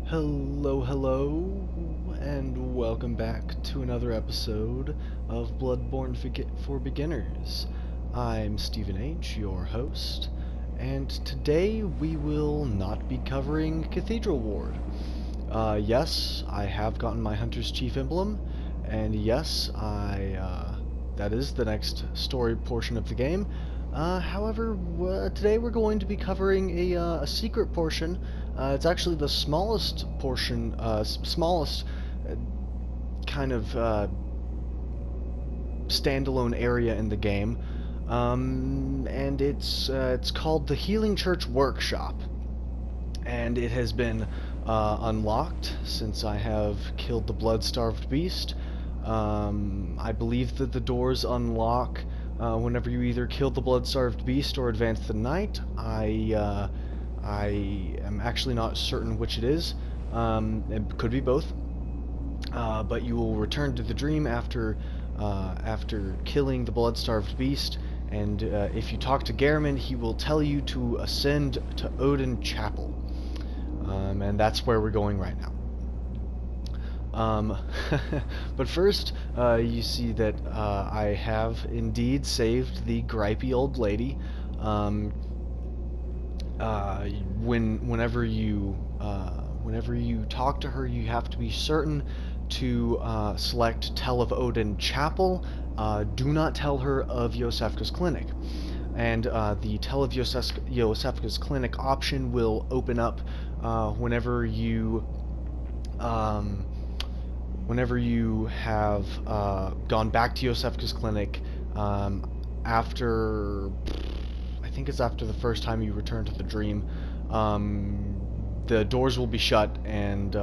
Hello, and welcome back to another episode of Bloodborne for Beginners. I'm Stephen H., your host, and today we will not be covering Cathedral Ward. Yes, I have gotten my Hunter's Chief emblem, and yes, that is the next story portion of the game. However, today we're going to be covering a secret portion. It's actually the smallest portion, smallest kind of standalone area in the game, and it's called the Healing Church Workshop, and it has been unlocked since I have killed the blood-starved beast. I believe that the doors unlock whenever you either kill the blood-starved beast or advance the knight. I am actually not certain which it is. It could be both. But you will return to the dream after killing the blood-starved beast, and if you talk to Gehrman, he will tell you to ascend to Odin Chapel. And that's where we're going right now. But first, you see that I have indeed saved the gripey old lady. Whenever you talk to her, you have to be certain to select Tell of Odin Chapel. Do not tell her of Yosefka's Clinic. And the Tell of Yosefka's Clinic option will open up whenever you have gone back to Yosefka's Clinic after, I think it's after the first time you return to the dream. The doors will be shut, and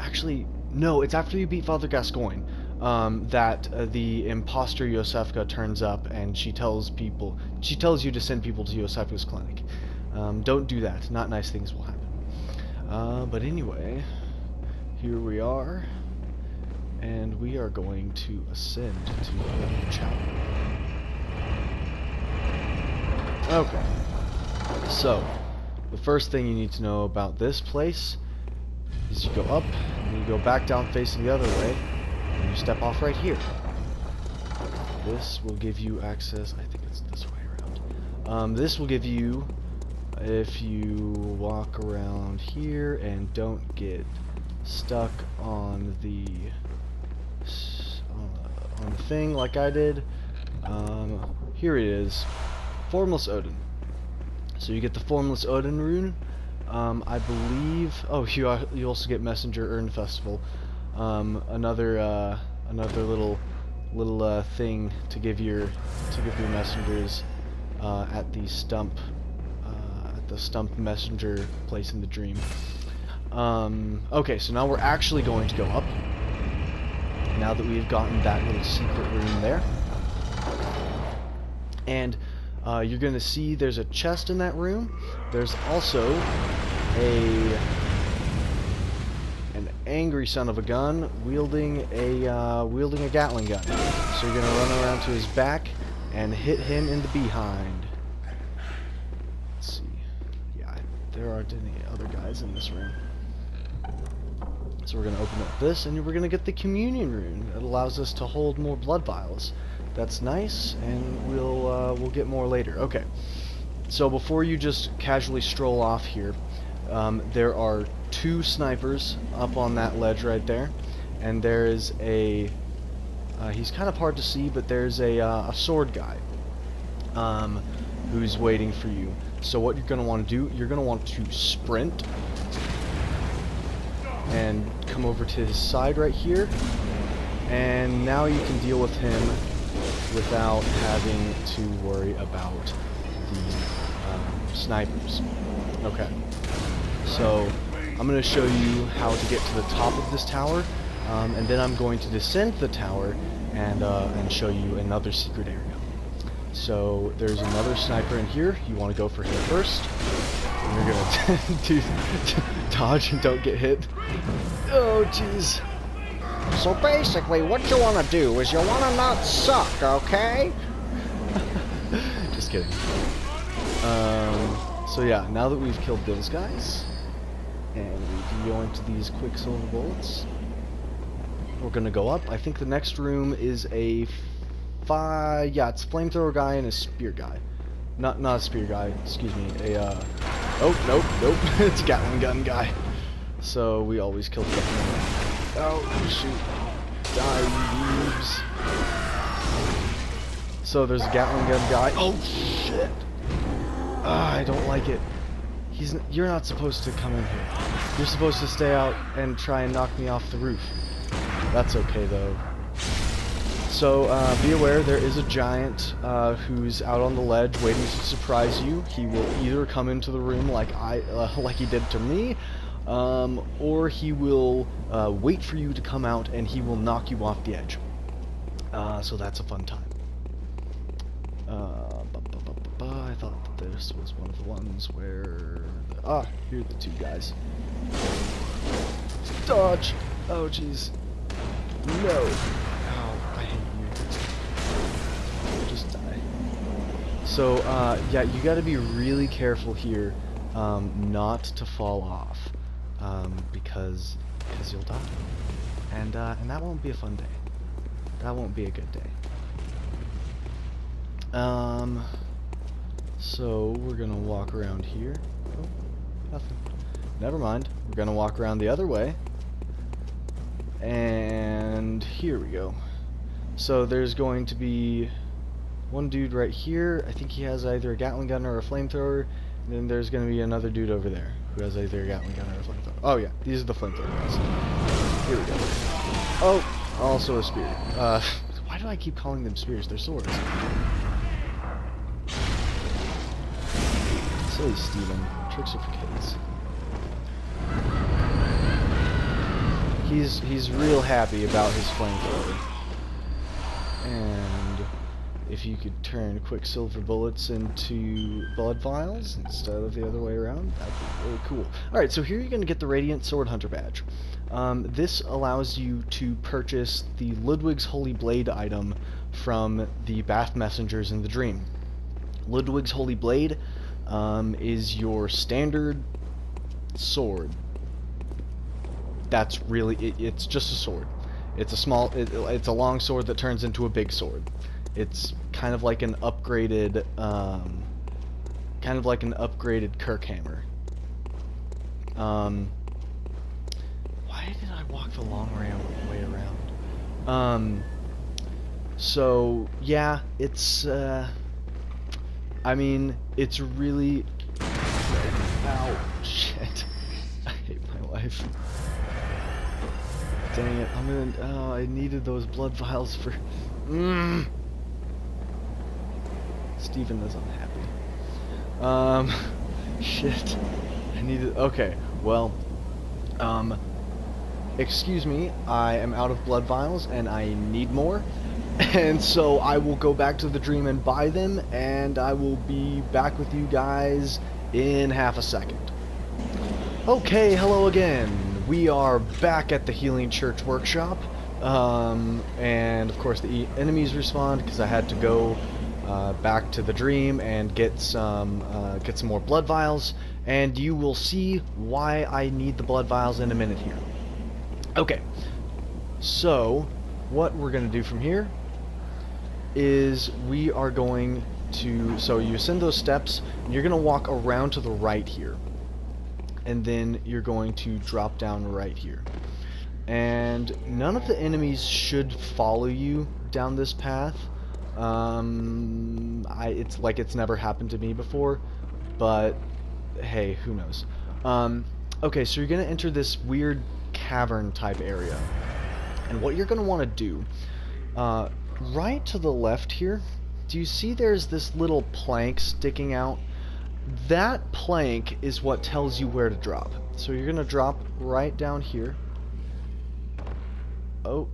actually, no, it's after you beat Father Gascoigne that the imposter Yosefka turns up, and she tells you to send people to Yosefka's Clinic. Don't do that. Not nice things will happen. But anyway, here we are, and we are going to ascend to Odin Chapel. Okay, so the first thing you need to know about this place is you go up, and you go back down facing the other way, and you step off right here. This will give you access, I think it's this way around. This will give you, if you walk around here and don't get stuck on the thing like I did, here it is. Formless Odin. So you get the Formless Odin rune. I believe. Oh, you also get Messenger Urn Festival. Another little thing to give your messengers at the stump messenger place in the dream. Okay, so now we're actually going to go up. Now that we've gotten that little secret room there, and you're going to see there's a chest in that room. There's also an angry son of a gun wielding a Gatling gun. So you're going to run around to his back and hit him in the behind. Let's see. Yeah, there aren't any other guys in this room. So we're going to open up this, and we're going to get the communion rune. It allows us to hold more blood vials. That's nice, and we'll get more later. Okay, so before you just casually stroll off here, there are two snipers up on that ledge right there, and there is a he's kind of hard to see, but there's a sword guy who's waiting for you. So what you're going to want to do, you're going to want to sprint and come over to his side right here, and now you can deal with him without having to worry about the snipers. Okay, so I'm going to show you how to get to the top of this tower, and then I'm going to descend the tower and show you another secret area. So there's another sniper in here. You want to go for him first. And you're going to dodge and don't get hit. Oh, jeez. So basically, what you want to do is you want to not suck, okay? Just kidding. So yeah, now that we've killed those guys, And we yoinked these quicksilver bullets. We're gonna go up. I think the next room is a yeah, it's a flamethrower guy and a spear guy. Not a spear guy, excuse me. Oh, nope. It's a Gatling gun guy. So we always kill the oh, shoot. Die, you noobs. So there's a Gatling gun guy. Oh, shit. I don't like it. You're not supposed to come in here. You're supposed to stay out and try and knock me off the roof. That's okay, though. So, be aware, there is a giant who's out on the ledge waiting to surprise you. He will either come into the room like he did to me, or he will wait for you to come out and he will knock you off the edge. So that's a fun time. I thought that this was one of the ones where... here are the two guys. Dodge! Oh, jeez. No! Ow, I hate you. Just die. So, yeah, you gotta be really careful here, not to fall off, because you'll die. And that won't be a fun day. That won't be a good day. So we're gonna walk around here. Oh, nothing. Never mind. We're gonna walk around the other way. And here we go. So there's going to be one dude right here. I think he has either a Gatling gun or a flamethrower. And then there's gonna be another dude over there who has either a Gatling gun or a flamethrower. Oh yeah, these are the flamethrower guys. Here we go. Oh, also a spear. Why do I keep calling them spears? They're swords. Silly Steven. Tricks are for kids. He's real happy about his flamethrower. And if you could turn quicksilver bullets into blood vials instead of the other way around, that'd be really cool. Alright, so here you're going to get the Radiant Sword Hunter badge. This allows you to purchase the Ludwig's Holy Blade item from the Bath Messengers in the Dream. Ludwig's Holy Blade is your standard sword. That's really it's just a sword. It's a small it's a long sword that turns into a big sword. It's kind of like an upgraded Kirk hammer. Why did I walk the long way around? So yeah, it's I mean, it's really... Ow, shit. I hate my life. Dang it, I'm gonna... Oh, I needed those blood vials for... Steven is unhappy. Shit. I needed... Okay, well... Excuse me, I am out of blood vials, and I need more. And so I will go back to the dream and buy them, and I will be back with you guys in half a second. Okay, hello again. We are back at the Healing Church Workshop, and of course the enemies respawned because I had to go back to the dream and get some more blood vials, and you will see why I need the blood vials in a minute here. Okay, so what we're going to do from here is we are going to, so you ascend those steps, and you're going to walk around to the right here, and then you're going to drop down right here. And none of the enemies should follow you down this path. It's like it's never happened to me before, but hey, who knows. Okay, so you're going to enter this weird cavern type area, and what you're going to want to do, right to the left here, do you see there's this little plank sticking out? That plank is what tells you where to drop. So you're going to drop right down here. Oh.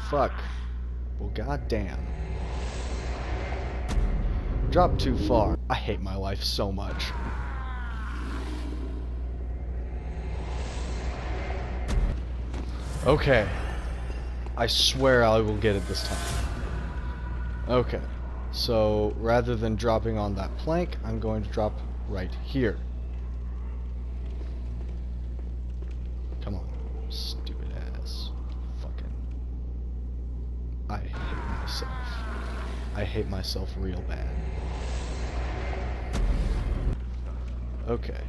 Fuck. Well, goddamn. Drop too far. I hate my life so much. Okay. I swear I will get it this time. Okay. So, rather than dropping on that plank, I'm going to drop right here. I hate myself real bad. Okay.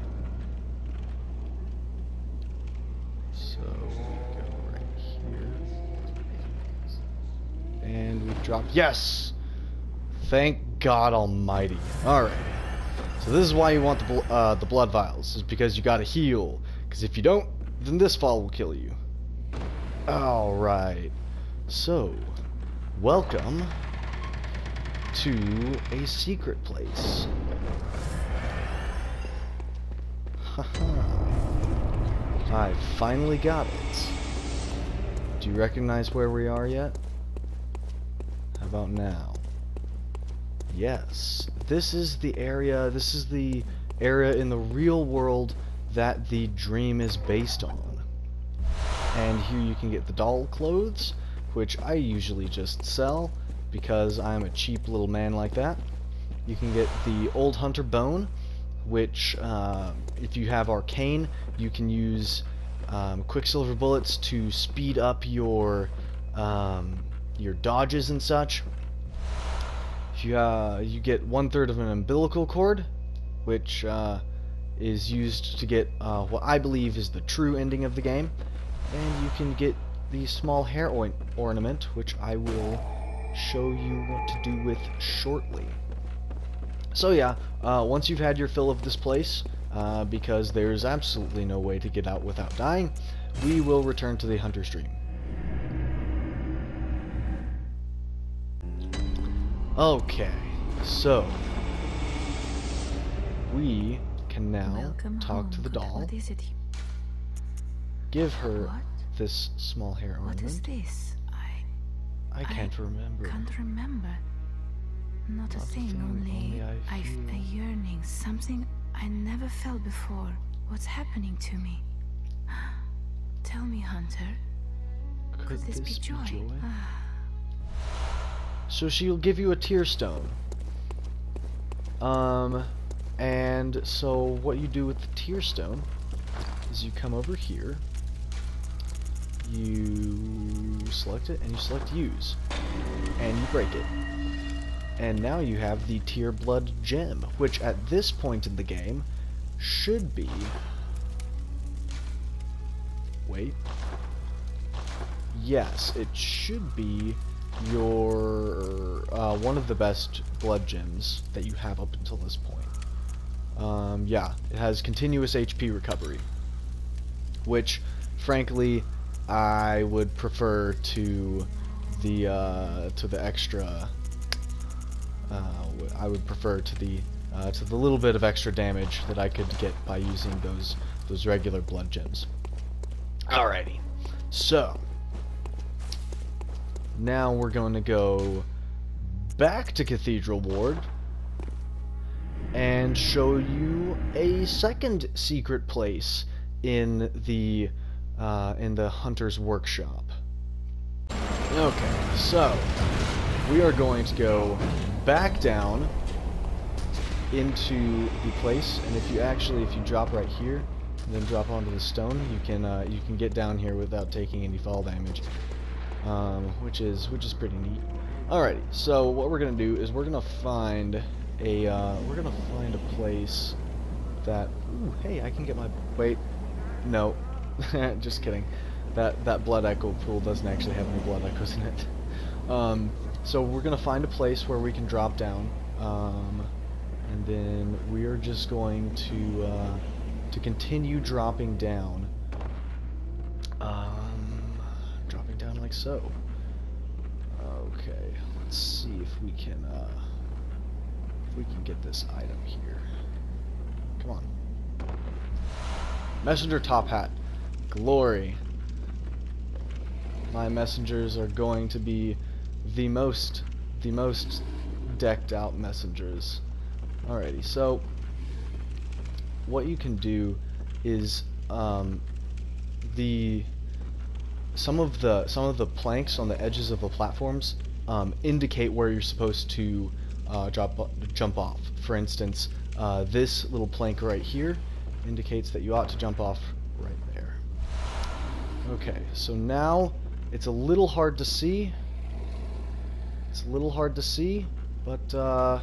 So we go right here. And we drop. Yes! Thank God Almighty. Alright. So this is why you want the blood vials, is because you gotta heal. Because if you don't, then this fall will kill you. Alright. So, welcome to a secret place. Haha. I finally got it. Do you recognize where we are yet? How about now? Yes. This is the area in the real world that the dream is based on. And here you can get the doll clothes, which I usually just sell because I'm a cheap little man like that. You can get the old hunter bone, which if you have arcane, you can use quicksilver bullets to speed up your dodges and such. If you get 1/3 of an umbilical cord, which is used to get what I believe is the true ending of the game, and you can get the small hair ornament, which I will show you what to do with shortly. So yeah, once you've had your fill of this place, because there's absolutely no way to get out without dying, we will return to the hunter's dream. Okay, so we can now talk to the doll. What is it? Give her What? this small hair ornament. What is this? I can't remember. Can't remember. Not a thing, only I feel a yearning, something I never felt before. What's happening to me? Tell me, Hunter. Could this be joy? So she'll give you a tear stone. And so what you do with the tear stone is you come over here, you select it, and you select use, and you break it. And now you have the tear blood gem, which at this point in the game should be... Wait. Yes, it should be your one of the best blood gems that you have up until this point. Yeah, it has continuous HP recovery, which frankly I would prefer to the extra. I would prefer to the little bit of extra damage that I could get by using those regular blood gems. Alrighty, so now we're going to go back to Cathedral Ward and show you a second secret place in the Hunter's Workshop. Okay, so we are going to go back down into the place, and if you drop right here and then drop onto the stone, you can get down here without taking any fall damage, which is pretty neat. Alrighty, so what we're gonna do is we're gonna find a place that, ooh, hey, I can get my, wait, no, just kidding. That blood echo pool doesn't actually have any blood echoes in it. So we're gonna find a place where we can drop down, and then we are just going to continue dropping down, dropping down like so. Okay, let's see if we can get this item here. Come on, messenger top hat, glory. My messengers are going to be the most decked out messengers. Alrighty, so what you can do is some of the planks on the edges of the platforms indicate where you're supposed to jump off. For instance, this little plank right here indicates that you ought to jump off right there. Okay, so now it's a little hard to see, It's a little hard to see, but I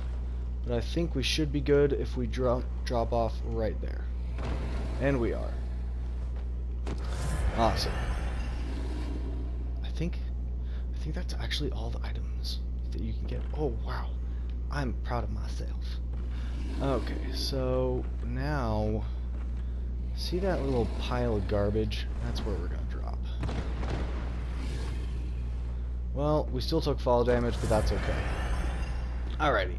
think we should be good if we drop off right there. And we are. Awesome. I think that's actually all the items that you can get. Oh wow, I'm proud of myself. Okay, so now see that little pile of garbage? That's where we're gonna drop. Well, we still took fall damage, but that's okay. Alrighty.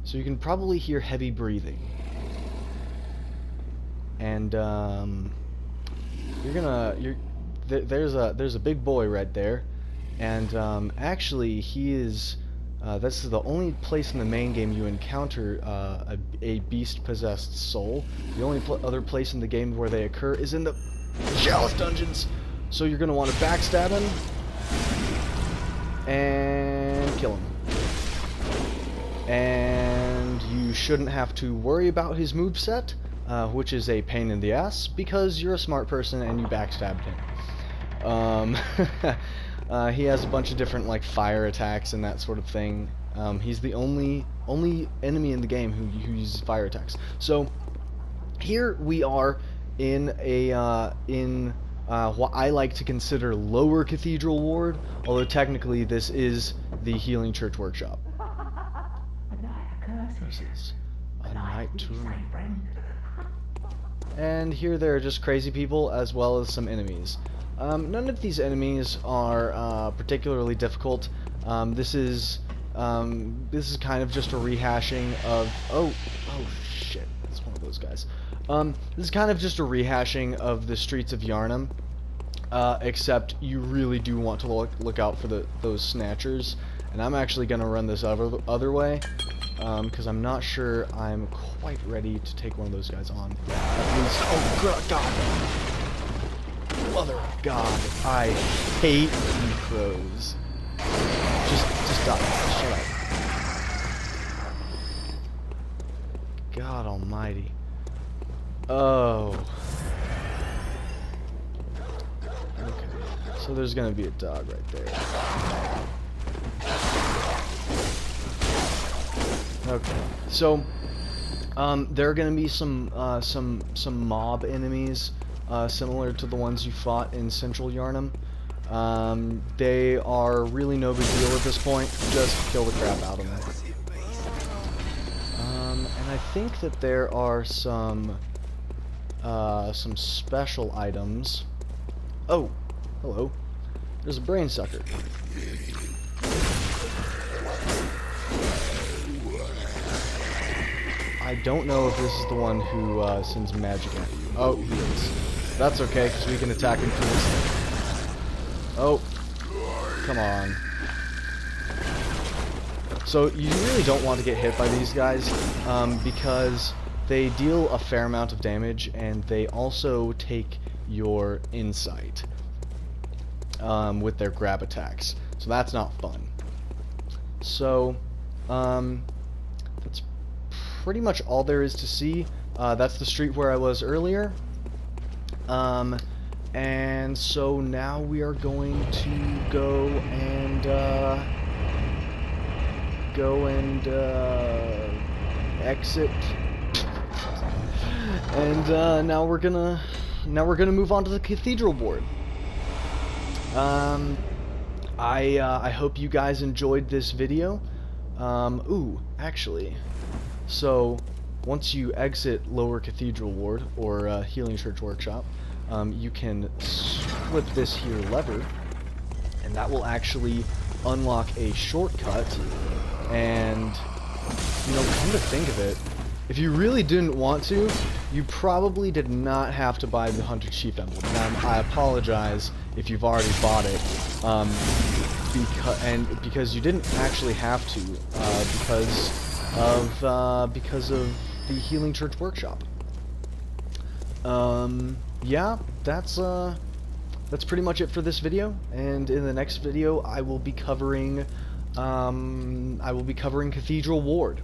So you can probably hear heavy breathing. And there's a big boy right there. And actually he is this is the only place in the main game you encounter a beast-possessed soul. The only other place in the game where they occur is in the Chalice dungeons. So you're going to want to backstab him and kill him. And you shouldn't have to worry about his moveset, which is a pain in the ass, because you're a smart person and you backstabbed him. He has a bunch of different like fire attacks and that sort of thing. He's the only enemy in the game who uses fire attacks. So here we are in a what I like to consider Lower Cathedral Ward, although technically this is the Healing Church Workshop. This is a night to remember. And here there are just crazy people as well as some enemies. None of these enemies are particularly difficult. This is kind of just a rehashing of oh shit, that's one of those guys. This is kind of just a rehashing of the streets of Yharnam, except you really do want to look out for those snatchers. And I'm actually gonna run this other way, because I'm not sure I'm quite ready to take one of those guys on. At least, oh god. Mother of God, I hate you crows. Just die. Shut up. God almighty. Oh. Okay. So there's gonna be a dog right there. Okay. So there are gonna be some mob enemies. Similar to the ones you fought in Central Yharnam. They are really no big deal at this point. Just kill the crap out of them. And I think that there are some special items. Oh, hello. There's a brain sucker. I don't know if this is the one who sends magic at you. Oh, he is. That's okay, because we can attack him through this thing. Oh, come on. So you really don't want to get hit by these guys, because they deal a fair amount of damage, and they also take your insight with their grab attacks. So that's not fun. So, that's pretty much all there is to see. That's the street where I was earlier. And so now we are going to go and exit. And now we're gonna move on to the Cathedral Ward. I hope you guys enjoyed this video. Ooh, actually, so once you exit Lower Cathedral Ward, or Healing Church Workshop, you can flip this here lever, and that will actually unlock a shortcut. And, you know, come to think of it, if you really didn't want to, you probably did not have to buy the Hunter Chief Emblem. Now, I apologize if you've already bought it, because you didn't actually have to, because of the Healing Church Workshop. Yeah, that's pretty much it for this video, and in the next video I will be covering Cathedral Ward.